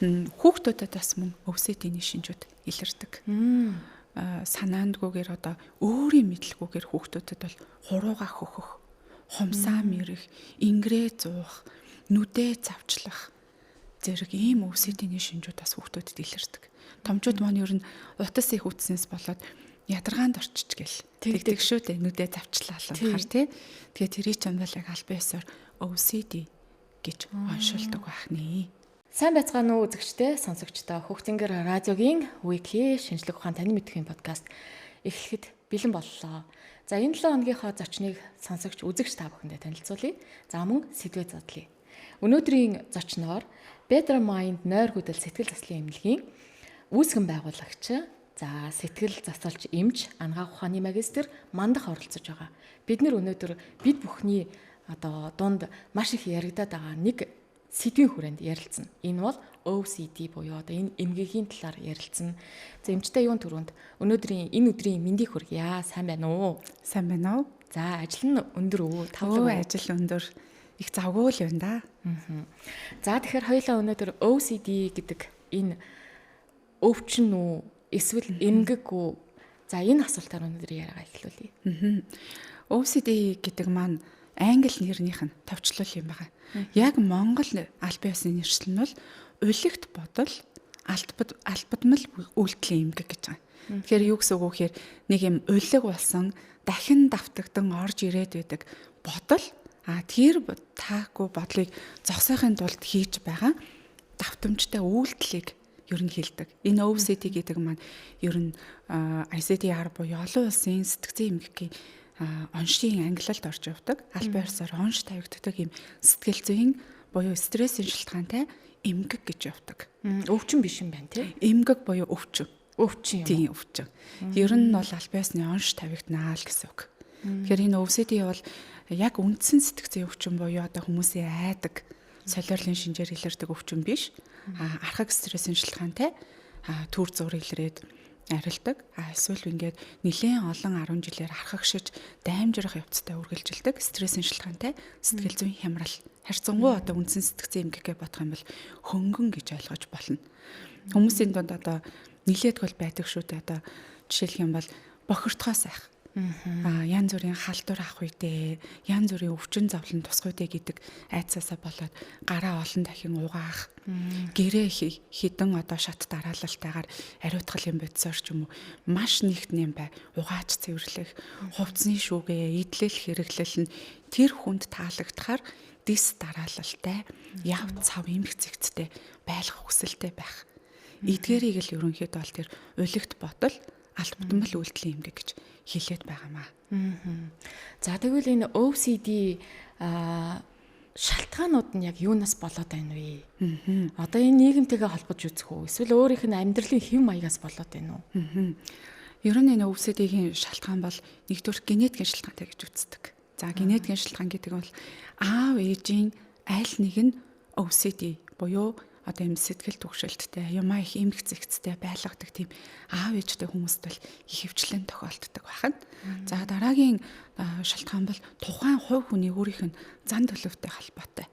Хүүхдүүдэд бас мөн OCD-ний шинжүүд илэрдэг. Санаандгүйгээр одоо өөрийн мэдлэггүйгээр хүүхдүүдэд бол хурууга хөхөх, хумсаа мэрэх, ингэрээ зуух, нүдээ завчлах зэрэг ийм OCD-ний шинжүүд бас хүүхдүүдэд илэрдэг. Томчууд маань ер нь утас их үтснээс болоод ядаргаанд орчиж гэл тэгдэг шүү дээ. Нүдээ завчлаалаа хар тий. Тэгээ тэрий ч юм бол яг аль биесээр OCD гэж оншилдог байх нэ. Сайн байцгаана уу үзэгчтэй, сонсогчдоо. Хүүхдингэр радиогийн weekly шинжлэх ухаан таны мэдхийн подкаст эхлэхэд бэлэн боллоо. За энэ 7 хоногийнхоо зочныг сонсогч үзэгч та бүхэндээ танилцуулъя. За мөн сэдвээ задлъя. Өнөөдрийн зочноор Better Mind нойр хөдөл сэтгэл заслын эмнэлгийн үүсгэн байгуулагч, за сэтгэл засалж эмч, ангаах ухааны магистр мандах оролцож байгаа. Бид нэр өнөөдөр бид бүхний одоо дунд маш их яригадаад байгаа нэг сэдвийн хүрээнд ярилцсан. Энэ бол OCD буюу одоо энэ эмгэгийн талаар ярилцсан. За эмчтэй юун түрүүнд өнөөдрийн энэ өдрийн мэндийг хүргье. Сайн байна уу? Сайн байна уу? За ажил нь өндөр үү? Тавлаг ажил өндөр. Их завгүй л байна да. За тэгэхээр хоёулаа өнөөдөр OCD гэдэг энэ өвчин үү? Эсвэл эмгэг үү? За энэ асуултаар өнөөдөр яриагаа эхлүүлье. OCD гэдэг маань англи нэрнийх нь товчлол юм байна. Яг монгол аль биесийн нэршил нь бол улигт бодол албадмал үйлдэлийн эмгэг гэж байгаа. Тэгэхээр юу гэсэн үг вэ гэхээр нэг юм улиг болсон дахин давтагдан орж ирээд байдаг бодол тэр таагүй бодлыг зогсоохын тулд хийж байгаа давтамжтай үйлдэлийг ер нь хэлдэг. Энэ OCD гэдэг маань ер нь ICD-10 буюу олон улсын сэтгцэн эмгэгийн оншийн ангилалд орж явдаг. Аль биесээр онш тавигддаг юм сэтгэл зүйн буюу стрессийн шалтгаантай эмгэг гэж явдаг. Өвчин биш юм байна тий? Эмгэг буюу өвчин. Өвчин юм. Тийм өвчин. Ер нь бол аль биесны онш тавигднаа л гэсэн үг. Тэгэхээр энэ OCD бол яг үндсэн сэтгцэн өвчин буюу одоо хүмүүсийн айдаг, солиорлын шинжээр илэрдэг өвчин биш. Архаг стрессийн шалтгаантай төр зур илрээд арилдаг. Эсвэл ингээд нэлээд олон 10 жилээр архагшиж даймжрах явцтай үргэлжилдэг стрессийн шалтгаантай сэтгэл зүйн хямрал. Харьцангуй одоо үндсэн сэтгцэн эмгэгээ бодох юм бол хөнгөн гэж ойлгож болно. Хүмүүсийн дунд одоо нэлээд гол байдаг шүү дээ. Одоо жишээлх юм бол бохирдохоос айх. Янз бүрийн халдвар авах үедээ, янз бүрийн өвчин зовлон тусах үедээ гэдэг айцаасаа болоод гараа олон дахин угаах, гэрээ хідэн одоо шат дараалалтайгаар ариутгал юм бодсоор ч юм уу маш нэгт нэм бай угааж цэвэрлэх, хувцсны шүүгээ идэлэл хэрэглэл нь тэр хүнд таалагдахаар дис дараалалтай, яв цав эмх зэгцтэй байлгах хүсэлтэй байх. Эдгээрийг л ерөнхийдөө бол тэр улигт бодол албадмал үйлдэлийн эмгэг гэж хэлээд байгаамаа. За тэгвэл энэ OCD шалтгаанууд нь яг юунаас болоод байна вэ? Одоо энэ нийгэмтэйгээ холбож үзэх үү? Эсвэл өөрийнх нь амьдралын хэв маягаас болоод байна уу? Ер нь энэ OCD-гийн шалтгаан бол нэгдүгээр генетикийн шалтгаантай гэж үздэг. За генетикийн шалтгаан гэдэг бол аав ээжийн аль нэг нь OCD буюу одоо юм сэтгэл түгшилттэй, юмаа их эмх зэгцтэй байлгадаг тийм аав ээжтэй хүмүүст бол их хөвчлэн тохиолддог байна. За дараагийн шалтгаан бол тухайн хувь хүний өөрийнх нь зан төлөвтэй холбоотой.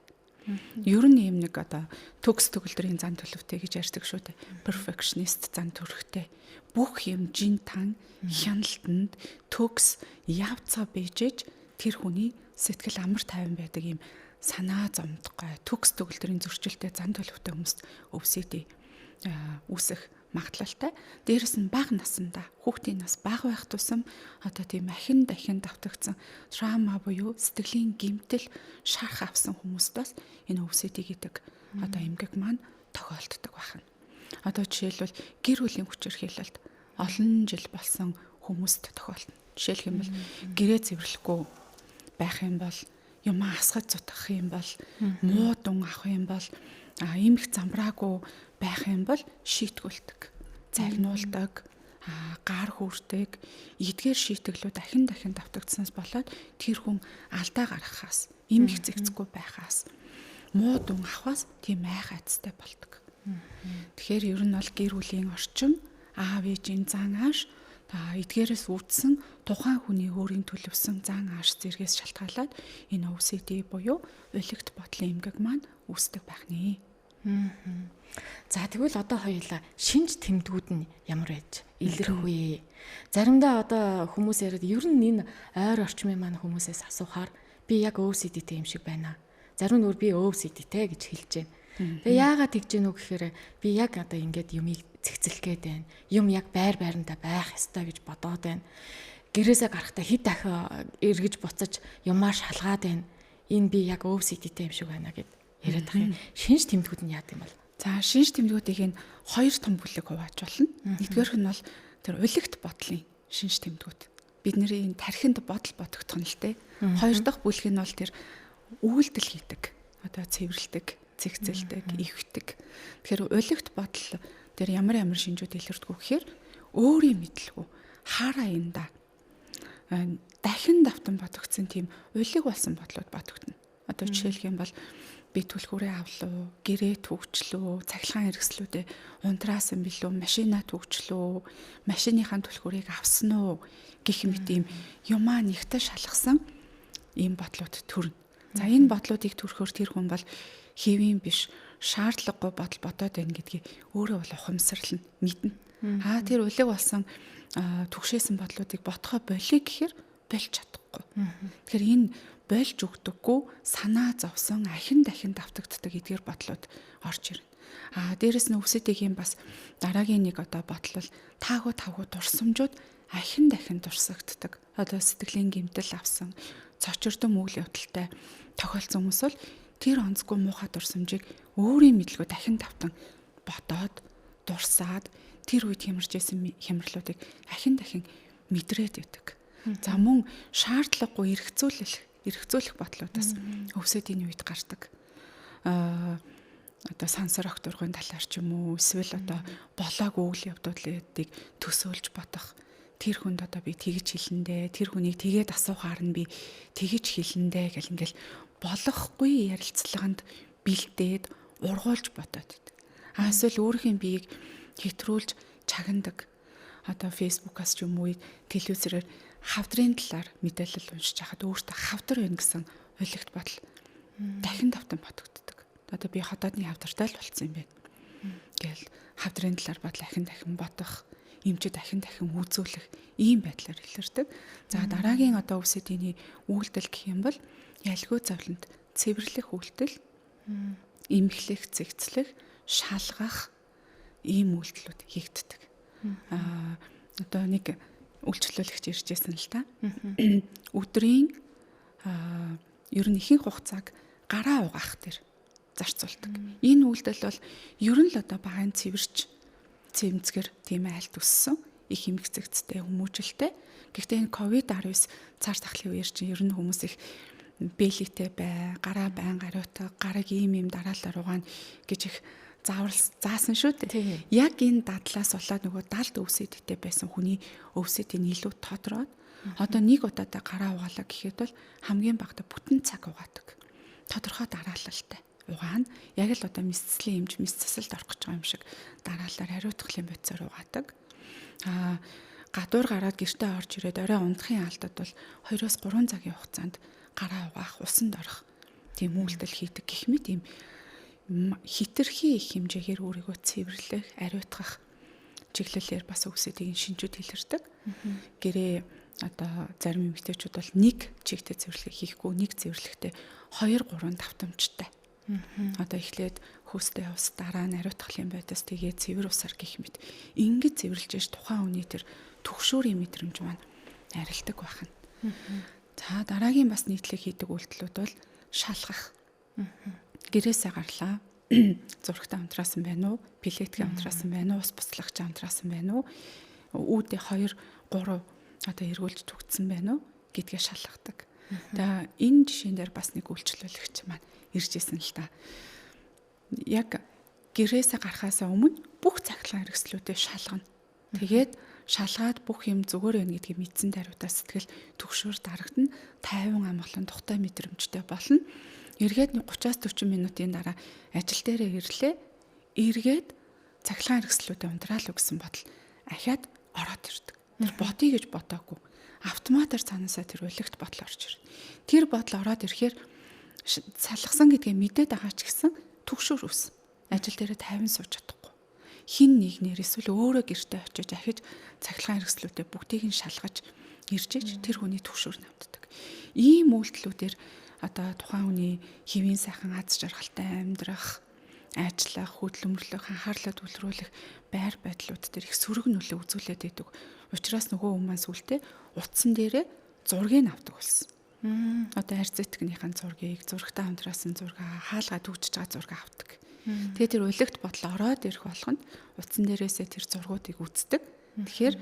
Ер нь юм нэг одоо төгс төгөлдрийн зан төлөвтэй гэж ярьдаг шүү дээ. Perfectionist зан төрхтэй. Бүх юм жин тан, хяналтанд төгс яв цав бийжэж тэр хүний сэтгэл амар тайван байдаг юм санаа зомдгой төгс төгөлдрийн зөрчилтэй зан төлөвтэй хүмүүст OCD үүсэх магадлалтай. Дээрэс нь бага насндаа хүүхдийн нас бага байх тусам одоо тийм ахин дахин давтагдсан траума буюу сэтгэлийн гэмтэл шарх авсан хүмүүстээс энэ OCD гэдэг одоо эмгэг маань тохиолддог байна. Одоо жишээлбэл гэр бүлийн хүчирхийлэлд олон жил болсон хүмүүст тохиолдно. Жишээлх юм бол гэрээ цэвэрлэхгүй байх юм бол юмаа асгаж зутгах юм бол муу дун авах юм бол эмх замбраагүй байх юм бол шийтгүүлдэг, загнуулдаг, гар хүрдэг, эдгээр шийтгэлүүд дахин дахин давтагдсанаас болоод тэр хүн алдаа гаргахаас, эмх зэгцэхгүй байхаас, муу дун авахаас тийм айх айцтай болдог. Тэгэхээр ер нь бол гэр бүлийн орчин, аав ээжийн зан ааш эдгээрээс үүдсэн тухайн хүний өөрийн төлөвсөн зан ааш зэргээс шалтгаалаад энэ OCD буюу улигт бодлын эмгэг маань үүсдэг байх нэ. За тэгвэл одоо хоёулаа шинж тэмдгүүд нь ямар байж илэрх вэ? Заримдаа одоо хүмүүс яриад ер нь энэ ойр орчмын маань хүмүүсээс асуухаар би яг OCD-тэй юм шиг байна. Зарим нь би OCD-тэй гэж хэлж байна. Тэгээ яагаад тэгж гэнэ үү гэхээр би яг одоо ингээд юмыг цэгцэлэх гээд байна. Юм яг байр байрандаа байх ёстой гэж бодоод байна. Гэрээсээ гарахдаа хэд дахин эргэж буцаж юмаа шалгаад байна. Энэ би яг OCD-тэй юм шиг байна гэд яриад байгаа юм. Шинж тэмдгүүд нь яа гэм бол? За шинж тэмдгүүдийг нь хоёр том бүлэг хувааж болно. Нэгдүгээрх нь бол тэр улигт бодлын шинж тэмдгүүд. Бидний энэ тархинд бодол бодогдох нь л те. Хоёр дахь бүлэг нь бол тэр үйлдэл хийдэг. Одоо цэвэрлдэг, цэгцэлдэг, ивдэг. Тэгэхээр улигт бодол тэр ямар шинжүүд илэрдэггүй гэхээр өөрийн мэдлгүй хараа янда дахин давтан бодогдсон тийм улиг болсон бодлууд бодогдно. Одоо жишээлх юм бол би түлхүүрээ авлаа, гэрээ түгчлөө, цахилгаан хэрэгслүүдээ унтраасан билүү, машинаа түгчлөө, машиныхаа түлхүүрийг авсан уу гэх мэт ийм юмаа нэгтээ шалгасан ийм бодлууд төрнө. За энэ бодлуудыг төрөхөөр тэр хүн бол хэвийн биш, шаардлагагүй бодол бодоод байна гэдгийг өөрөө бол ухамсарлана, мэднэ. Тэр улиг болсон түгшээсэн бодлуудыг ботхоо болиё гэхээр болж чадахгүй. Тэгэхээр энэ болж өгдөггүй санаа зовсон ахин дахин давтагддаг эдгээр бодлууд орж ирнэ. Дээрэс нь өвсөдгийн бас дараагийн нэг одоо бодол бол таагүй дурсамжууд ахин дахин дурсагддаг. Одоо сэтгэлийн гэмтэл авсан, цочирдон үйл явдалтай тохиолдсон хүмүүс бол тэр онцгүй муухай дурсамжийг өөрийн мэдлгүй дахин давтан бодоод дурсаад тэр үед хямарчсэн хямралуудыг ахин дахин мэдрээд байдаг. За мөн шаардлагагүй эргцүүлэх бодлоодаас өвсөдийн үед гардаг. Одоо сансар окторгын талаар ч юм уу эсвэл одоо болоогүй үйл явдлуудыг төсөөлж бодох. Тэр хүнд одоо би тэгж хэлэндээ, тэр хүнийг тэгээд асуухаар нь би тэгж хэлэндээ гэл ингээл болохгүй ярилцлаганд бэлдээд ургуулж бодоод байдаг. Эсвэл өөрхийн биеийг хэтрүүлж чагнадаг. Одоо фэйсбүүкээс ч юм уу телевизээр хавдрын талаар мэдээлэл уншиж хахад өөртөө хавдар байна гэсэн ойлголт бодол дахин давтан бодогддог. Одоо би хотоодны хавдартай л болцсон юм байна. Гэл хавдрын талаар бодол ахин дахин бодох, эмчэд ахин дахин үзүүлэх ийм байдлаар илэрдэг. За дараагийн одоо өвсөдийн үйлдэл гэх юм бол ялгүй зовлонт цэвэрлэх үйлдэл, эмхлэх, цэгцлэх, шалгах ийм үйлдэлүүд хийгддэг. Одоо нэг үйлчлүүлэгч иржсэн л та. Өдрийн ер нь ихэнх хугацааг гараа угаах дээр зарцуулдаг. Энэ үйлдэл бол ер нь л одоо багын цэвэрч цэмцгэр тийм айлт өссөн их эмгцэгцтэй хүмүүжлтэй. Гэхдээ энэ COVID-19 цаар тахлын үеэр чинь ер нь хүмүүс их бэлэгтэй бай, гараа байн гариутаг, гараг ийм дараалал угаана гэж их заасан шүү дээ. Яг энэ дадлаас болоод нөгөө далд өвсөдтэй байсан хүний өвсөдийн илүү тодроод одоо нэг удаадаа гараа угаалаа гэхэд бол хамгийн багадаа бүтэн цаг угаадаг. Тодорхой дараалалтай угаана. Яг л одоо мэсцлийн эмч мэс цэцэлд орох гэж байгаа юм шиг дараалалаар хариуцлагын бодисоор угаадаг. Гадуур гараад гэртээ орж ирээд орой унтахын алдад бол 2-3 цагийн хугацаанд гараа угаах, усанд орох тийм үйлдэл хийдэг гэх мэт ийм хитрхи их хэмжээгээр өөрийгөө цэвэрлэх, ариутгах чиглэлээр бас өвсөдийн шинжүүд илэрдэг. Гэрээ одоо зарим эмэгтэйчүүд бол нэг чигтээ цэвэрлэх хийхгүй, нэг цэвэрлэхдээ 2-3 давтамжтай. Одоо эхлээд хөөстэй ус дараа нь ариутгахын байдас тэгээ цэвэр усаар гэх мэт ингэж цэвэрлж ш тухайн хүний тэр түгшүүрийн мэдрэмж маань арилдаг байна. За дараагийн бас нийтлэг хийдэг үйлдэлүүд бол шалгах. Гэрээсээ гарлаа. Зурагтай унтраасан байна уу? Пилетгээ унтраасан байна уу? Ус буцлагч унтраасан байна уу? Үүдээ 2-3 одоо эргүүлж түгтсэн байна уу? Гэдгээ шалгадаг. За энэ жишээн дээр бас нэг үйлчлүүлэгч маань ирж исэн л та. Яг гэрээсээ гарахаасаа өмнө бүх цахилгаан хэрэгслүүдээ шалгана. Тэгээд шалгаад бүх юм зүгээр байна гэдгийг мэдсэн даруйдаа сэтгэл төгшөөр дарагдана. Тайван амгалан тухтай мэдрэмжтэй болно. Эргээд 30-40 минутын дараа ажил дээрээ ирлээ. Эргээд цахилгаан хэрэгслүүдэд унтраалаа гэсэн бодол ахаад ороод ирдэг. Тэр бодъё гэж бодоогүй. Автоматар цаанаасаа тэр улигт бодол орж ирнэ. Тэр бодол ороод ирэхээр салгасан гэдгээ мэдээд байгаа ч гэсэн түгшүүр үс. ажил дээрээ тайван сууж чадахгүй. Хин нэгнэр эсвэл өөрөө гэртээ очиж ахиж цахилгаан хэрэгслүүдээ бүгдийг нь шалгаж иржээж тэр хүний түвшүүр намддаг. Ийм үйлдэлүүдээр одоо тухайн хүний хэвийн сайхан аз жаргалтай амьдрах, ажиллах, хөдөлмөрлөх, анхаарлаа төвлөрүүлэх байр байдлууд дээр их сөрөг нөлөө үзүүлээд идэг. Учираас нөгөө хүмүүс сүлдээ утсан дээрээ зургийг авдаг болсон. Одоо арь зэтгэнийхэн зургийг, зурагтай хамтраасан зургаа, хаалгаа түүжиж байгаа зураг авдаг. Тэгээ тэр уйлагт бодол ороод ирэх болгонд утсан дээрээсээ тэр зургуудыг үздэг. Тэгэхээр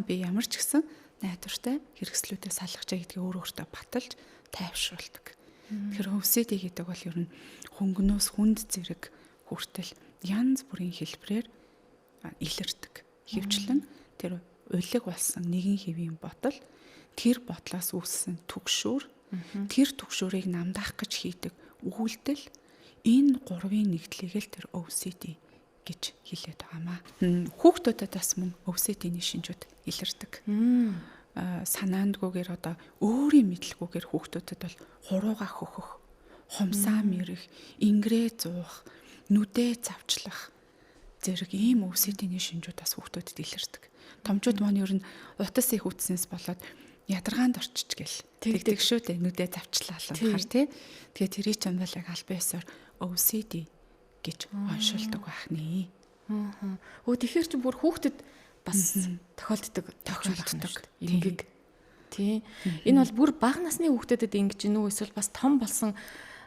би ямар ч гэсэн найдвартай хэрэгслүүдээ салгачаа гэдгийг өөрөө баталж тайвшруулдаг. Тэгэхээр OCD гэдэг бол ер нь хөнгөнөөс хүнд зэрэг хүртэл янз бүрийн хэлбэрээр илэрдэг. Хөвчлэн тэр уйлаг болсон нэгэн хэвийн бодол тэр бодлоос үүссэн түгшүүр тэр түгшүүрийг намдаах гэж хийдэг үйлдэл энэ гурвын нэгдлийг л тэр OCD гэж хэлээд байгаамаа. Хүүхдүүдэд бас мөн OCD-ний шинжүүд илэрдэг. Санаандгүйгээр одоо өөрийн мэдлэггүйгээр хүүхдүүдэд бол хурууга хөхөх, хумсаа мэрэх, ингрээ зуух, нүдээ завчлах зэрэг ийм OCD-ний шинжүүд бас хүүхдүүдэд илэрдэг. Томчууд маань ер нь утас их үтснээс болоод ядаргаанд орчиж гэл тэгдэг шүү дээ. Нүдээ завчлалаа хар тий. Тэгээ тэрий ч юм бол яг аль биесээр OCD гэж оншилдог байх нэ. Тэгэхээр чи бүр хүүхдэд бас тохиолддог. Ингээг. Тий. Энэ бол бүр бага насны хүүхдэдэд ингэж гинүү эсвэл бас том болсон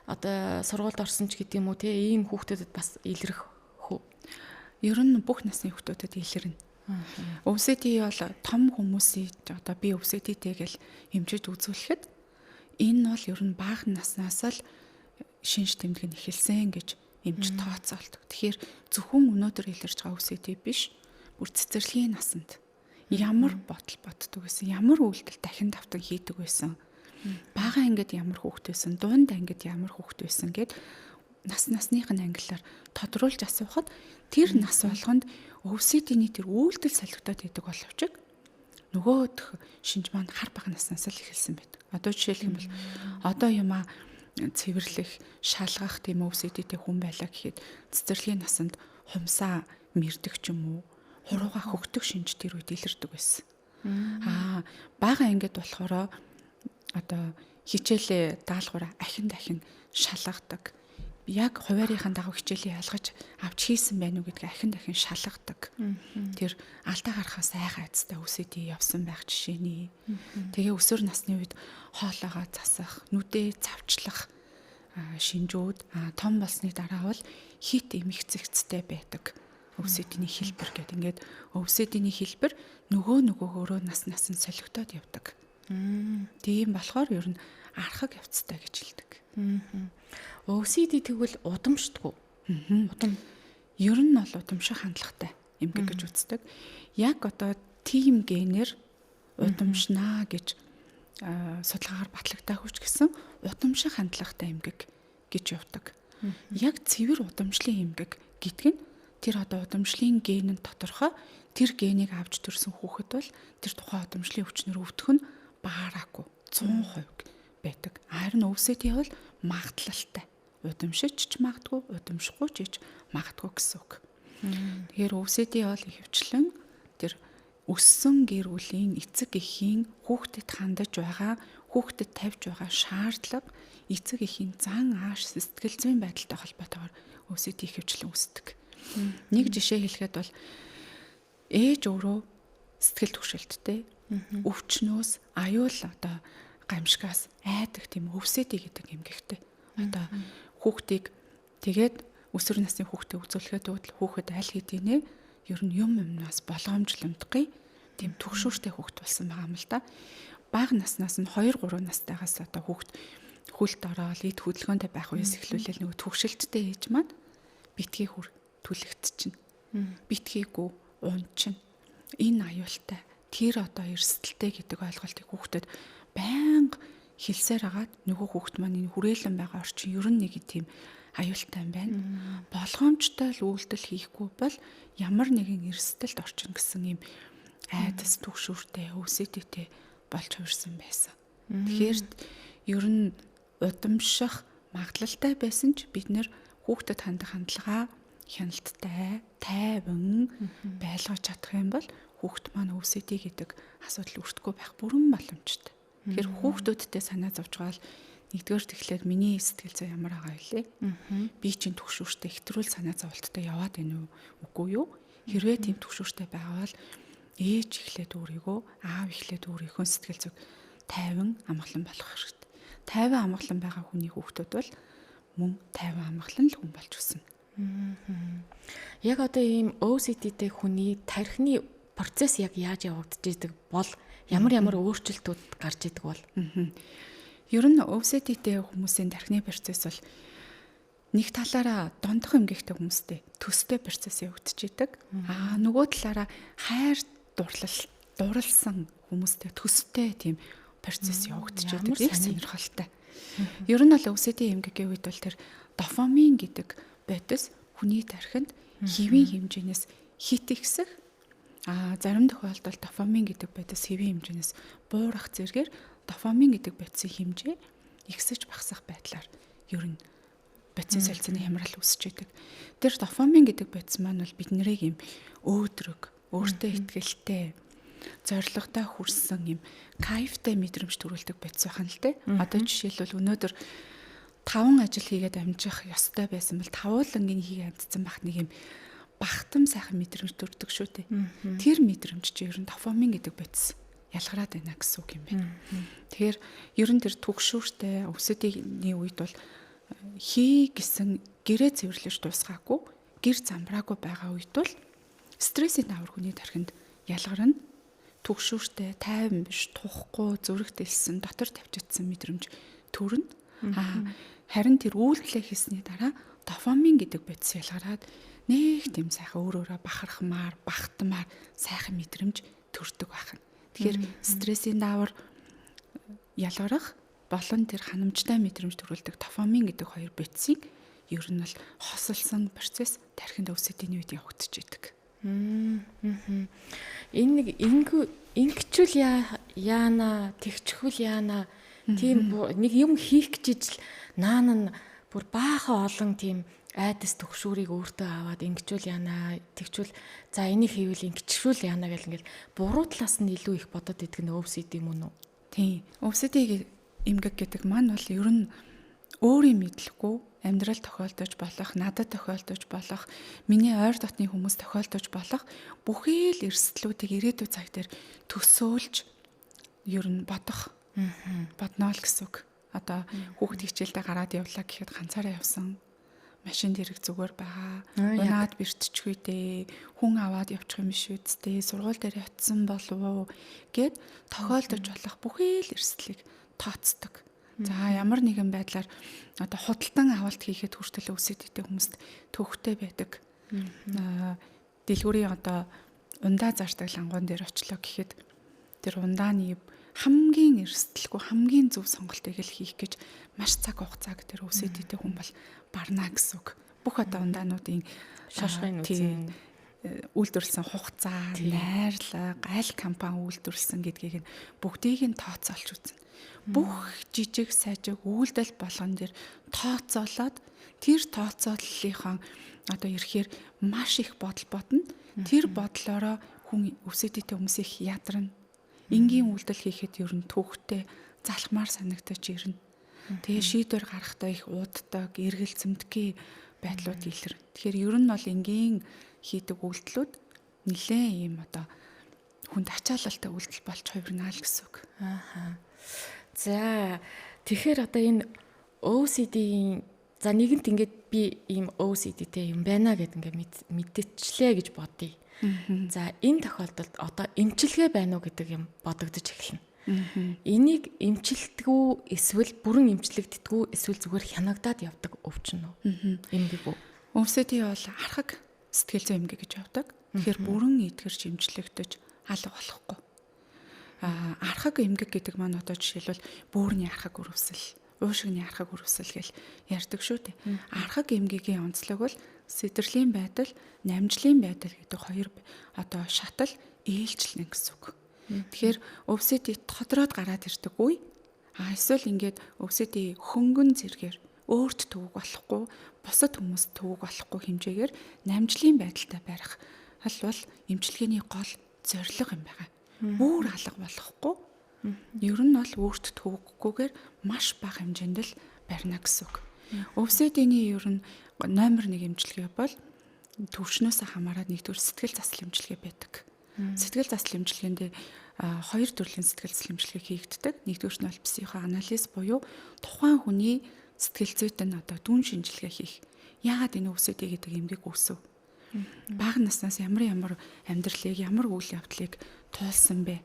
одоо сургуульд орсон ч гэдэг юм уу тий. Ийм хүүхдэдэд бас илэрх хөө. Ер нь бүх насны хүүхдэдэд илэрнэ. OCD бол том хүмүүсийн одоо би OCD-тэй гэл хэмжиж үзүүлэхэд энэ бол ер нь бага наснаас л шинж тэмдэг нь эхэлсэн гэж эмч тооцоолдог. Тэгэхээр зөвхөн өнөөдөр илэрж байгаа OCD биш, бүр цэцэрлэгийн насанд ямар бодол боддог байсан, ямар үйлдэл дахин давтан хийдэг байсан, бага ангид ямар хүүхэд байсан, дунд ангид ямар хүүхэд байсан гэд насных нь ангиллаар тодруулж асуухад тэр нас болгонд OCD-ний тэр үйлдэл солигдоод идэг боловч нөгөөх шинж маань хар бага наснаас л эхэлсэн байдаг. Одоо жишээлх юм бол одоо юмаа цэвэрлэх, шалгах тийм OCD-тэй хүн байлаа гэхэд цэцэрлэгийн насанд хумсаа мэрдэг ч юм уу, хурууга хөгтөх шинж тэр үед илэрдэг байсан. Бага ангид болохоор одоо хичээлээ даалгавраа ахин дахин шалгадаг. Яг хуваарийнхаа дагуу хичээлээ ялгаж авч хийсэн байх уу гэдгийг ахин дахин шалгадаг. Тэр алдаа гарахаас айхаа айцтай OCD явсан байх жишээний. Тэгээ өсвөр насны үед хоолойгоо засах, нүдээ завчлах шинжүүд том болсны дараа бол хит эмхцэгцтэй байдаг. OCD-ний хэлбэр гэдэг. Ингээд OCD-ний хэлбэр нөгөөгөөрөө нас нь солигдоод явдаг. Тийм болохоор ер нь архаг явцтай гэж хэлдэг. OCD тэгвэл удамшдаггүй. Удам. Ер нь бол удамших хандлагатай эмгэг гэж үздэг. Яг одоо тийм генээр удамшнаа гэж судалгаагаар батлагдаа хүч гэсэн удамших хандлагатай эмгэг гэж явдаг. Яг цэвэр удамшлын эмгэг гэдэг нь тэр одоо удамшлын ген нь тодорхой тэр генийг авч төрсэн хүүхэд бол тэр тухайн удамшлын өвчнөр өвдөх нь баараагүй 100% байдаг. Харин OCD бол магадлалтай. Удамшиж ч магадгүй, удамшихгүй ч магадгүй гэсэн үг. Тэгэхээр OCD бол ихэвчлэн тэр өссөн гэр бүлийн эцэг эхийн хүүхдэд хандаж байгаа, хүүхдэд тавьж байгаа шаардлага эцэг эхийн зан ааш сэтгэл зүйн байдалтай холбоотойгоор OCD ихэвчлэн үүсдэг. Нэг жишээ хэлэхэд бол ээж өөрөө сэтгэл түгшилттэй, өвчнөөс аюул одоо гамшигаас айдаг тийм OCD гэдэг эмгэгтэй. Одоо хүүхдийг тэгээд өсвөр насны хүүхдэд үзүүлэхэд хүүхэд аль хэдийнэ ер нь юмнаас болгоомжломдгүй тийм түгшүүртэй хүүхэд болсон байгаа юм л да. Бага наснаас нь 2-3 настайгаас одоо хүүхэд хүлт ороод эд хөдөлгөөнтэй байх үеэс эхлүүлэл нөгөө түгшилттэй ээж маань битгий хүр түлэгдчихнэ. Битгийгүй унчин. Энэ аюултай. Тэр одоо эрсдэлтэй гэдэг ойлголтыг хүүхдэд байнга хэлсээр агаад нөгөө хүүхэд маань энэ хүрээлэн байгаа орчин ер нь нэг тийм аюултай юм байна. Болгоомжтой л үйлдэл хийхгүй бол ямар нэгэн эрсдэлд орчин гэсэн юм айдас түгшүүртэй OCD-тэй болж хувирсан байсан. Тэгэхээр ер нь удамших магадлалтай байсан ч бид нэр хүүхдэд хандах хандлага хяналттай, тайван байлгаж чадах юм бол хүүхэд маань OCD гэдэг асуудал өртгөө байх бүрэн боломжтой. Тэгэхээр хүүхдүүдтэй санаа зовж байгаа л нэгдүгээр тэгэхээр миний сэтгэл зүй ямар байгаа вэ? Би чинь түгшүүртэй хэтрүүл санаа зовлттой яваад байна уу? Үгүй юу? Хэрвээ тийм түгшүүртэй байгаа бол ээж ихлээд өөрийгөө, аав ихлээд өөрийнхөө сэтгэл зүйг тайван амгалан болгох хэрэгтэй. Тайван амгалан байгаа хүний хүүхдүүд бол мөн тайван амгалан л хүн болж өснө. Яг одоо ийм OCD-тэй хүний тархины процесс яг яаж явагдаж идэг бол ямар өөрчлөлтүүд гарч идэг бол? Ер нь OCD-тэй хүмүүсийн тархины процесс бол нэг талаараа дондох эмгэгтэй хүмүүстэй төстэй процесс явагдаж идэг. Нөгөө талаараа хайр дурлалсан хүмүүстэй төстэй тийм процесс явагдаж идэг. Их сонирхолтой. Ер нь бол OCD эмгэгийн үед бол тэр дофамин гэдэг бодис хүний тархинд хэвийн хэмжээнээс хит ихсэх, зарим тохиолдолд дофамин гэдэг бодис хэвийн хэмжээнээс буурах зэргээр дофамин гэдэг бодисын хэмжээ ихсэж багасах байдлаар ер нь бодисын солилцооны хямрал үүсэж идэг. Тэр дофамин гэдэг бодис маань бол биднийг юм өөдрөг, өөртөө итгэлтэй, зоригтой хүрсэн юм кайфтай мэдрэмж төрүүлдэг бодис байна л дээ. Одоо жишээлбэл өнөөдөр 5 ажил хийгээд амжих ёстой байсан бол 5 лангийн хийгээ амжсан бах нэг юм бахтам сайхан мэдрэмж төрдөг шүү дээ. Тэр мэдрэмж чинь ер нь дофамин гэдэг бодис ялгараад байна гэсэн үг юм байна. Тэгэхээр ер нь тэр түгшүүртэй OCD-ний үед бол хий гэсэн гэрээ цэвэрлэж дуусгаагүй, гэр замбраагүй байгаа үед бол стрессийн давар хүний тархинд ялгарна. Түгшүүртэй, тайван биш, тухгүй, зүрх дэлсэн, дотор тавьчихсан мэдрэмж төрнө. Харин тэр үйлдэлээ хийсний дараа дофамин гэдэг бодис ялгараад нэг тийм сайхан өөрөөрөө бахархмаар, багтмаар сайхан мэдрэмж төрдөг байна. Тэгэхээр стрессийн давар ялгарах болон тэр ханамжтай мэдрэмж төрүүлдэг дофамин гэдэг хоёр бодисыг ер нь бол хосолсон процесс тархинд OCD-ний үед явагдаж идэг. Энэ нэг ингэчүүл яана, тэгчхүүл яана, тийм нэг юм хийх гэж ижил наан нь бүр баахан олон тийм айдас төгшүүрийг өөртөө аваад ингэчүүл яана, тэгчүүл за энийг хийвэл ингэчүүл яана гэл ингээл буруу талаас нь илүү их бодоод идэх нь OCD мөн үү? Тийм. OCD эмгэг гэдэг маань бол ер нь өөрийн мэдлэхгүй амьдрал тохиолдож болох, надад тохиолдож болох, миний ойр дотны хүмүүс тохиолдож болох бүхий л эрсдлүүдийг ирээдүйн цаг дээр төсөөлж ер нь бодох бодноо л гэсэн үг. Одоо хүүхд хичээлдээ гараад явлаа гэхэд ганцаараа явсан. Машин дэрэг зүгээр байгаа. Унаад бэртчихвээ дээ. Хүн аваад явчих юм биш үсттэй. Сургууль дээр ятсан болов уу гэд тохиолдож болох бүхий л эрсдлийг тооцдог. За ямар нэгэн байдлаар одоо худалдан авалт хийхэд хүртэл OCD-тэй хүмүүст төвхтэй байдаг. Дэлгүүрийн одоо ундаа зардаг лангуун дээр очлоо гэхэд тэр ундааны хамгийн эрсдэлгүй хамгийн зөв сонголтыг л хийх гэж маш цаг хугацааг тэр OCD-тэй хүн бол барна гэсэн үг. Бүх одоо ундаануудын шошгын үзэн үйлдвэрлэсэн хугацаа, найрлага, аль компани үйлдвэрлэсэн гэдгийг нь бүгдийг нь тооцоолж үзнэ. Бүх жижиг сажиг үйлдэл болгон дээр тооцоолоод тэр тооцооллынхаа одоо ирэхээр маш их бодол бодно. Тэр бодлороо хүн OCD-тэй хүмүүс их ядарна. Энгийн үйлдэл хийхэд ер нь төвхтэй залхмаар санагдаж ирнэ. Тэгээ шийдвэр гаргахдаа их ууддаг, эргэлзэмдгий байдлууд илэрнэ. Тэгэхээр ер нь бол энгийн хийдэг үйлдэлүүд нэлээд ийм одоо хүнд ачаалалтай үйлдэл болж хувирнаа л гэсэн үг. За тэгэхээр одоо энэ OCD-ийн за нэгэнт ингээд би ийм OCD-тэй юм байна гэд ингээд мэдчихлээ гэж бодъё. За энэ тохиолдолд одоо эмчилгээ байна уу гэдэг юм бодогдож эхэлнэ. Энийг эмчилдэггүй эсвэл бүрэн эмчлэгддэггүй эсвэл зүгээр хянагдаад явдаг өвчин үү? Эмгэг үү? OCD бол архаг сэтгэл зүйн эмгэг гэж явдаг. Тэгэхээр бүрэн эдгэрч эмчлэгдэж алга болохгүй. Архаг эмгэг гэдэг маань одоо жишээлбэл бөөрийн архаг өрөвсөл, уушигны архаг өрөвсөл гэж ярьдаг шүү дээ. Архаг эмгэгийн онцлог бол сэдэрлийн байдал, намжлын байдал гэдэг хоёр одоо шатал ээлжлэн гэсэн үг. Тэгэхээр OCD тодроод гараад ирдэг үе. Эсвэл ингээд OCD хөнгөн зэргээр өөрт төвөг болохгүй бусад хүмүүс төвөг болохгүй хэмжээгээр намжлын байдалтай барих бол эмчилгээний гол зорилго юм байна. Өөр алга болохгүй. Ер нь бол өөрт төвөггүйгээр маш бага хэмжээнд л барина гэсэн үг. өвсөдийн ер нь номер 1 эмчилгээ бол төвшнөөс хамаарат нэгдүгээр сэтгэл засал эмчилгээ байдаг. Сэтгэл засал эмчилгээнд хоёр төрлийн сэтгэл засал эмчилгээ хийгддэг. Нэгдүгээр нь бол психоанализ буюу тухайн хүний сэтгэл зүйтэй нь дүн шинжилгээ хийх. Яагаад энэ өвсөдий гэдэг эмгээг үүсв? Бага наснаас ямар амьдралыг, ямар үйл явдлыг туулсан бэ?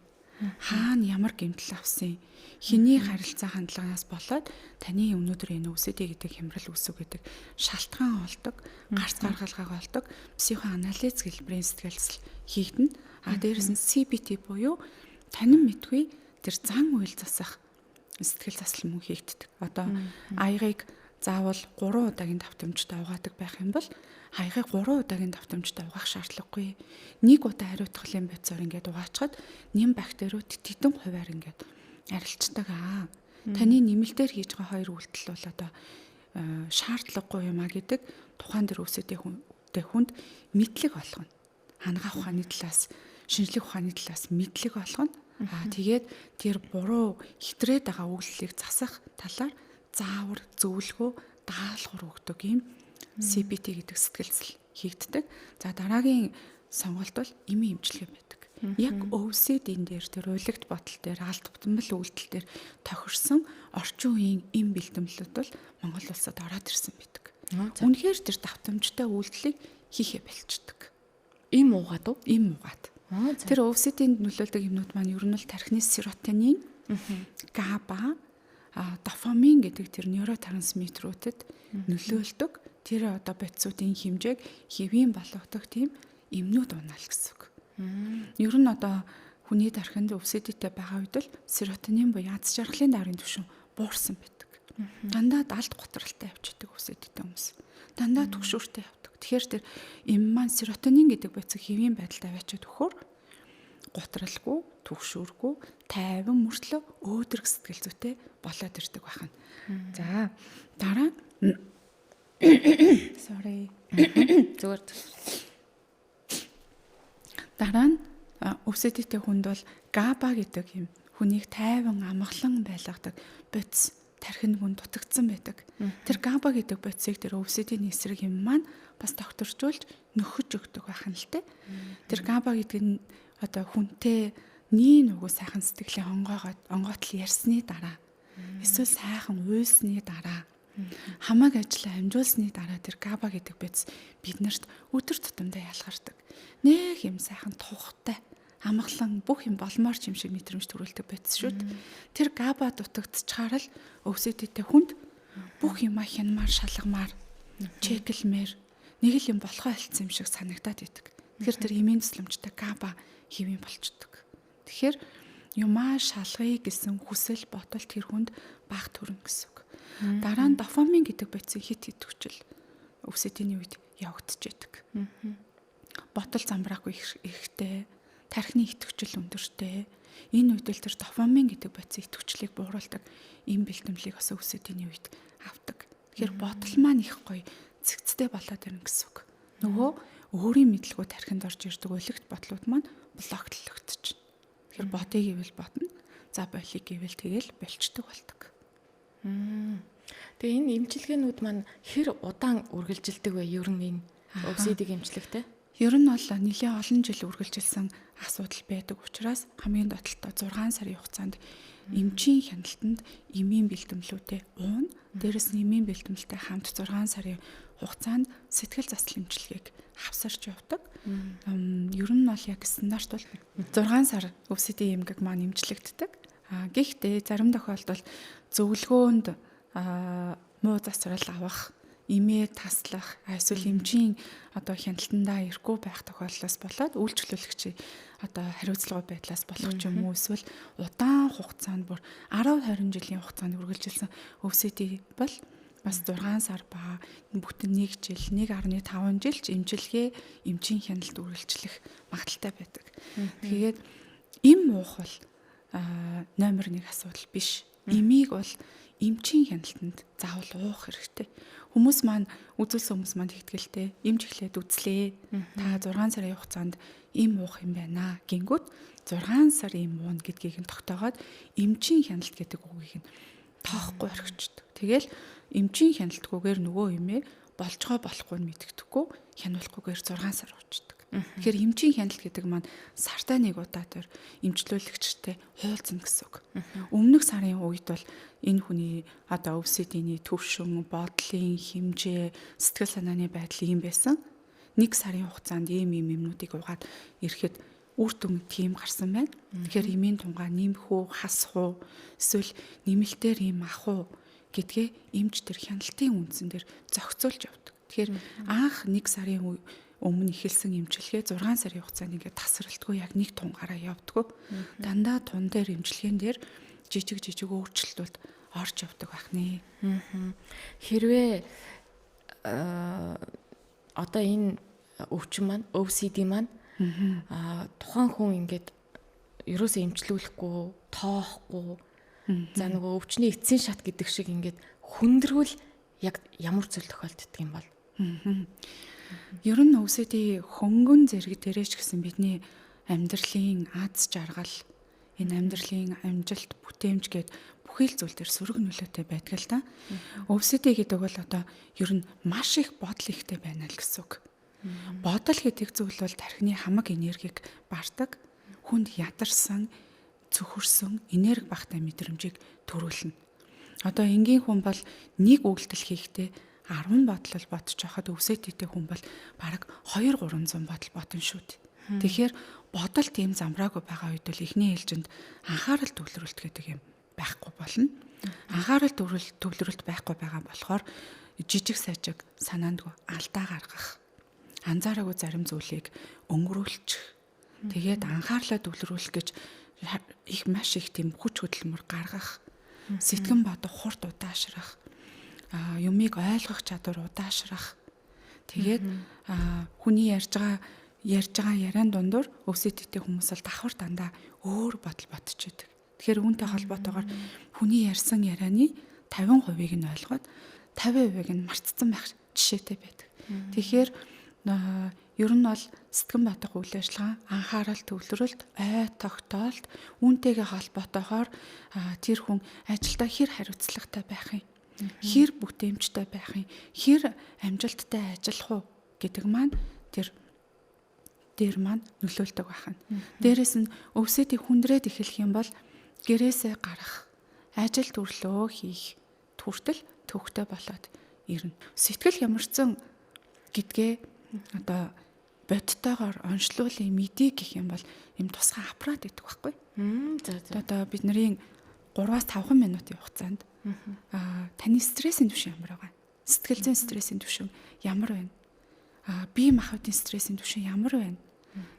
Хаана ямар гэмтэл авсан? Хэний харилцаа хандлагаас болоод таны өнөөдөр энэ өвсөдий гэдэг хямрал үүсв гэдэг шалтгаан олдог, гарц гаргалгаа олдог психоанализ хэлбэрийн сэтгэл засал хийгдэнэ. Дээрээс нь CBT буюу танин мэдгүй тэр зан үйл засах сэтгэл засал мөн хийгддэг. Аягийг заавал 3 удаагийн давтамжтай угаадаг байх юм бол аягийг 3 удаагийн давтамжтай угаах шаардлагагүй. 1 удаа хариуцлагын бодисоор ингээд угаачаад нэм бактериуд тэдэн хувиар ингээд арилждаг. Таны нэмэлтээр хийж байгаа хоёр үйлдэл бол шаардлагагүй юм а гэдэг тухайн дээр өвсөдий хүнд мэдлэг олгоно. Хангаах ухааны талаас, шинжлэх ухааны талаас мэдлэг олгоно. Тэгээд тэр буруу хитрээд байгаа үйлдэлийг засах талаар заавар, зөвлөгөө, даалгавар өгдөг юм CBT гэдэг сэтгэл засал хийгддэг. За дараагийн сонголт бол эмийн эмчилгээ байдаг. Яг өвсөдийн дээр тэр уйлагт ботал дээр алдагдмал үйлдэл дээр тохирсон орчин үеийн эм бэлтгэлүүд бол Монгол улсад ороод ирсэн байдаг. Үнэхээр тэр давтамжтай үйлдэлийг хийхэ болчдөг. Эм уугаад уу? Эм уугаад. Тэр өвсөдийн нөлөөлдөг юмнууд маань ер нь л тархины серотонин, габа, дофамин гэдэг тэр нейротрансмиттерүүдэд нөлөөлдөг. Тэр бодисуудын хэмжээг хэвийн болгодог тийм эмнүүд унаал гэсэн үг. Ер нь хүний тархинд өвсөдийтэй байгаа үед л серотонин буюу аз жаргалын дарын түвшин буурсан байдаг. Дандаа далд готролтой явчихдаг өвсөдийтэй хүмүүс. Дандаа түгшүүртэй явдаг. Тэгэхээр тэр эм маань серотонин гэдэг бодисыг хэвийн байдалд аваачаад өгөхөөр готролгүй, түгшүүргүй, тайван мөртлөө өөдрөг сэтгэл зүйтэй болоод ирдэг байна. За дараа зүгээр. Дараа нь өвсөдийтэй хүнд бол габа гэдэг юм хүнийг тайван амгалан байлгадаг бодис тархинд мөн дутагдсан байдаг. Тэр габа гэдэг бодисыг тэр өвсөдийн эсрэг юм маань бас докторжуулж нөхөж өгдөг байх нь л те. Тэр габа гэдэг нь хүнтэй нийн угу сайхан сэтгэлийн онгойтл ярьсны дараа эсвэл сайхан уйлсны дараа хамааг ажилла амжуулсны дараа тэр габа гэдэг бодис биднэрт өдөр тутамдаа ялгардаг. Нэг юм сайхан тухтай амгалан бүх юм болмоор юм шиг мэдрэмж төрүүлдэг бодис шүү дээ. Тэр габа дутагдчихаар л өвсөдийтэй хүнд бүх юм хянмаар шалгамаар чеклмээр нэг л юм болохоо хэлсэн юм шиг санагдаад идэг. Тэгэхээр тэр эмийн тусламжтай габа хэвэн болчдөг. Тэгэхээр юмаа шалгая гэсэн хүсэл бодол тэр хүнд бага төрнө гэсэн үг. Дараа нь дофамин гэдэг бодисыг хит хүчил өвсөдийн үед явагдчихэдэг. Ботол замбраагүй эрэхтэй, тархины идэвхжил өндөртэй. Энэ үед л тэр дофамин гэдэг бодисын идэвхжлийг бууруулдаг эм бэлтгэлийг бас өвсөдийн үед авдаг. Тэгэхээр ботол маань их гоё цэгцтэй болоод ирнэ гэсэн үг. Нөгөө өөрийн мэдлэгөө тархинд орж ирдэг уйлагт ботлууд маань блоклогдчихно. Тэгэхээр ботыг ивэл ботно. За болиг ивэл тэгэл болчдөг болдог. Тэгээ энэ эмчилгээнүүд маань хэр удаан үргэлжилдэг вэ? Ер нь энэ өвсөдийг эмчлэхтэй? Ер нь бол нэлээд олон жил үргэлжилсэн асуудал байдаг учраас хамгийн доотлолтой 6 сарын хугацаанд эмчийн хяналтанд эмийн бэлтгэлүүдээ уун. Дээрээс нь эмийн бэлтгэлтэй хамт 6 сарын хугацаанд сэтгэл засал эмчилгээг авсарч явдаг. Ер нь бол яг стандарт бол 6 сар өвсөдийн эмгэг маань эмчлэгддэг. Гэхдээ зарим тохиолдолд зөвлөгөөнд муу засварал авах, эмээ таслах, эсвэл эмчийн хяналтандаа ирэхгүй байх тохиолдлоос болоод үйлчлүүлэгчийн хариуцлага байдлаас болох ч юм уу эсвэл удаан хугацаанд бүр 10-20 жилийн хугацаанд үргэлжилсэн өвсөдий бол бас 6 сар ба бүтэн 1 жил, 1.5 жилч эмчилгээ, эмчийн хяналт үргэлжлэх магадaltaй байдаг. Тэгээд эм уух бол номер 1 асуудал биш. Эмийг бол эмчийн хяналтанд заавал уух хэрэгтэй. Хүмүүс маань үзүүлсэн хүмүүс маань тэгтгэлтэй эмч эхлээд үзлээ. Та 6 сарын хугацаанд эм уух юм байна. Гингүүт 6 сар эм уuna гэдгийг нь тогтоогоод эмчийн хяналт гэдэг үгийг нь тоохгүй орхичдөг. Тэгэл эмчийн хяналтгүйгээр нөгөө эмээ болжгоо болохгүй нь мэддэхгүй хянуулахгүйгээр 6 сар уучдаг. Тэгэхээр эмчийн хяналт гэдэг маань сартаа нэг удаа төр эмчлүүлэгчтэй хуулзна гэсэн үг. Өмнөх сарын үед бол энэ хүний одоо өвсөдийн төвшин, бодлын хэмжээ, сэтгэл санааны байдал ийм байсан. 1 сарын хугацаанд юмнуудыг угаад ирэхэд үр дүн тийм гарсан байна. Тэгэхээр эмийн тунгаа нэмэх үү, хасах уу, эсвэл нэмэлтээр юм ах уу гэдгээ эмч төр хяналтын үндсэн дээр зохицуулж явдаг. Тэгэхээр анх 1 сарын өмнө эхэлсэн эмчилгээ 6 сарын хугацаанд ингээд тасралтгүй яг нэг тунгаараа явдггүй. Дандаа тун дээр эмчилгээнд дээр жижиг өөрчлөлтүүд орж явдаг байх нэ. Хэрвээ одоо энэ өвчин маань OCD маань тухайн хүн ингээд ерөөсөө эмчлүүлэхгүй, тоохгүй. За нөгөө өвчний эцсийн шат гэдэг шиг ингээд хүндрвэл яг ямар зүйл тохиолддог юм бол? Ер нь OCD хөнгөн зэрэг дээрэж гэсэн бидний амьдралын аз жаргал, энэ амьдралын амжилт, бүтээмж гээд бүхий л зүйл төр сөрөг нөлөөтэй байдаг л да. OCD гэдэг бол одоо ер нь маш их бодол ихтэй байна л гэсэн үг. Бодол гэдэг зүйл бол тархины хамаг энергийг бардаг, хүнд ядарсан, цөхөрсөн, энерги багтай мэдрэмжийг төрүүлнэ. Одоо энгийн хүн бол нэг үйлдэл хийхдээ 10 бодлол бодож байхад өвсөдтэй хүн бол бараг 200-300 бодол бодно шүү дээ. Тэгэхээр бодол тийм замраагүй байгаа үед бол эхний ээлжинд анхаарал төвлөрөлт гэдэг юм байхгүй болно. Анхаарал төвлөрөлт байхгүй байгаа болохоор жижиг сажиг санаандгүй алдаа гаргах, анзаараагүй зарим зүйлийг өнгөрүүлчих. Тэгээд анхаарлаа төвлөрүүлэх гэж маш их тийм хүч хөдөлмөр гаргах, сэтгэн бодох хурд удаашрах, юмыг ойлгох чадвар удаашрах. Тэгээд хүний ярьж байгаа яриан дундуур өвсөдтэй хүмүүс бол давхар дандаа өөр бодол бодож идэг. Тэгэхээр үүнтэй холбоотойгоор хүний ярьсан ярианы 50%-ийг нь ойлгоод 50%-ийг нь мартцсан байх жишээтэй байдаг. Тэгэхээр ер нь бол сэтгэн бодох үйл ажиллагаа, анхаарал төвлөрөлт, ой тогтоолт, үүнтэйгээ холбоотойгоор тэр хүн ажилдаа хэр хариуцлагатай байх юм, хэр бүтээмжтэй байх юм, хэр амжилттай ажиллах уу гэдэг маань дээр маань нөлөөлдөг байна. Дээрээс нь өвсөдийг хүндрээд эхлэх юм бол гэрээсээ гарах, ажил төрлөө хийх хүртэл төвхтэй болоод ирнэ. Сэтгэл ямарсан гэдгээ одоо бодтойгоор онцлуулын мэдээ гэх юм бол юм тусгай аппарат гэдэг байхгүй. Одоо бидний 3-5 минутын хугацаанд таны стрессийн түвшин ямар байгаа? Сэтгэл зүйн стрессийн түвшин ямар байна? Бие махбодын стрессийн түвшин ямар байна?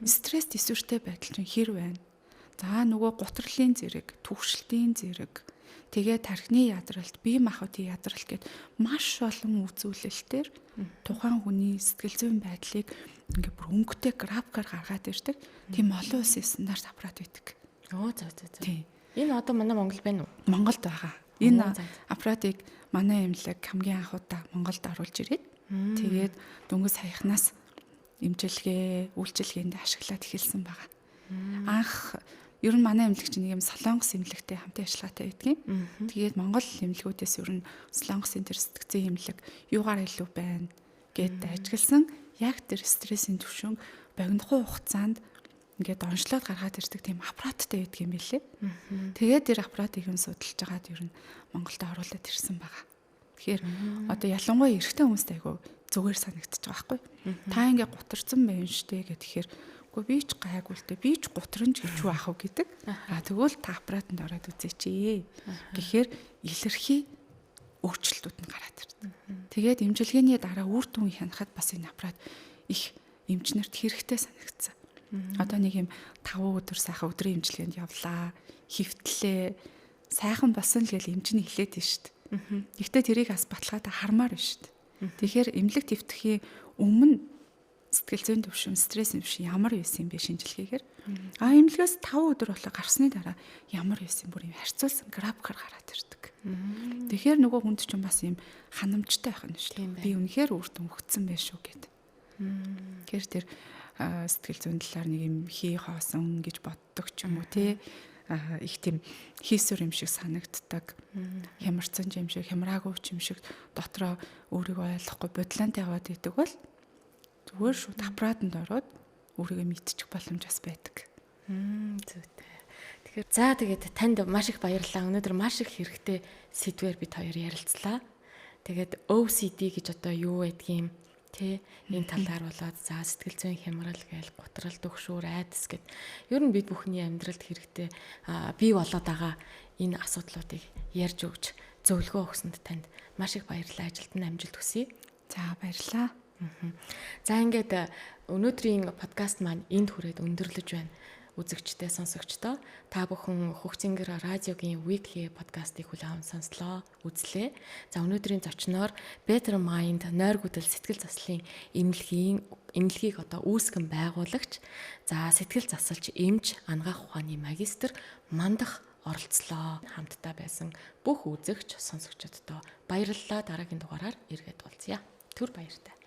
Стресс төсвөртэй байдал чинь хэр байна? За нөгөө гутралын зэрэг, түгшилтийн зэрэг, тэгээ тархины ядралт, бие махбодын ядралт гэд маш олон үзүүлэлтээр тухайн хүний сэтгэл зүйн байдлыг ингээ бүр өнгөтэй графикаар гаргаад ирдэг. Тийм олон улсын стандарт аппарат байдаг. За. Энэ одоо манай Монгол байна уу? Монголд байгаа. Энэ аппаратыг манай эмнэлэг хамгийн анх удаа Монголд оруулж ирээд тэгээд дөнгөж саяхнаас эмчилгээ, үйлчилгээнд ашиглаад эхэлсэн байгаа. Анх ер нь манай эмнэлэг чинь нэг юм Солонгос эмнэлэгтэй хамтын ажиллагаатай байдгийн. Тэгээд Монгол эмнэлгүүдээс ер нь Солонгосын тэр сэтгцэн эмнэлэг юугаар илүү байна гэд ажигласан. Яг тэр стрессийн түвшин богинохоо хугацаанд ингээд онцлоод гаргаад ирдэг тийм аппараттай байдаг юм билээ. Тэгээд тэр аппаратыг нь судалж байгаад ер нь Монголд оруулаад ирсэн байгаа. Тэгэхээр одоо ялангуяа эрэгтэй хүмүүст айгүй зүгээр санагдчих байгаа байхгүй. Та ингээд гутарсан байна штэ гэхээр үгүй би ч гайгүй л дээ, би ч гутранж гэж юу ах вэ гэдэг. Тэгвэл та аппаратанд ороод үзээч. Гэхээр илэрхий өөрчлөлтүүд нь гараад ирдэг. Тэгээд эмчилгээний дараа үр дүн хянахад бас энэ аппарат их эмчнэрт хэрэгтэй санагдсан. Одоо нэг юм 5 өдөр сайхан өдрийн эмчилгээнд явлаа, хөвтлээ, сайхан болсон л гэж эмчний хэлээд байна шүү дээ. Гэхдээ тэрийг бас баталгаатай хармаар байна шүү дээ. Тэгэхээр эмнэлэг твтгэхийн өмнө сэтгэл зүйн төвшин, стрессийн төвшин ямар байсан юм бэ шинжилгээгээр. Эмнэлгээс 5 өдөр болоо гарсны дараа ямар байсан бүр юм харьцуулсан графикаар гараад ирдэг. Тэгэхээр нөгөө хүнд чинь бас юм ханамжтай байх нь шүү дээ. Би үнэхээр үр дүн өгсөн байх шүү гэд. Тэгэхээр тэр сэтгэл зүйн талаар нэг юм хий хоосон гэж боддог ч юм уу тий. Их тийм хийсвэр юм шиг санагддаг. Хямарсан юм шиг, хямраагүй юм шиг дотроо өөрийгөө ойлгохгүй бодлонд яваад идэг бол зүгээр шүү давбрааданд ороод өөрийгөө мэдчих боломж бас байдаг. Зүйтэй. Тэгэхээр тэгээд танд маш их баярлалаа. Өнөөдөр маш их хэрэгтэй сэдвээр бид хоёр ярилцлаа. Тэгээд OCD гэж одоо юу байдгийг Тэ энэ талаар болоод за сэтгэл зүйн хямрал гээл гутрал дөгшүүр айдас гэд ер нь бид бүхний амьдралд хэрэгтэй бий болоод байгаа энэ асуудлуудыг ярьж өгч зөвлөгөө өгсөнд танд маш их баярлалаа. Ажилд нь амжилт хүсье. За баярлалаа. За ингээд өнөөдрийн подкаст маань энд хүрээд өндөрлөж байна. Үзэгчтэй сонсогчдоо та бүхэн Хөгцөнгөр радиогийн weekly подкастыг хүлээн сонслоо, үзлээ. За өнөөдрийн зочноор Better Mind нойргүйдэл сэтгэл заслын эмнэлгийг одоо үүсгэн байгуулагч, за сэтгэл засалч, эмч, ангаах ухааны магистр Мандах оролцлоо. Хамтдаа байсан бүх үзэгч, сонсогчдод баярлалаа. Дараагийн дугаараар эргээд уулзъя. Түр баяртай.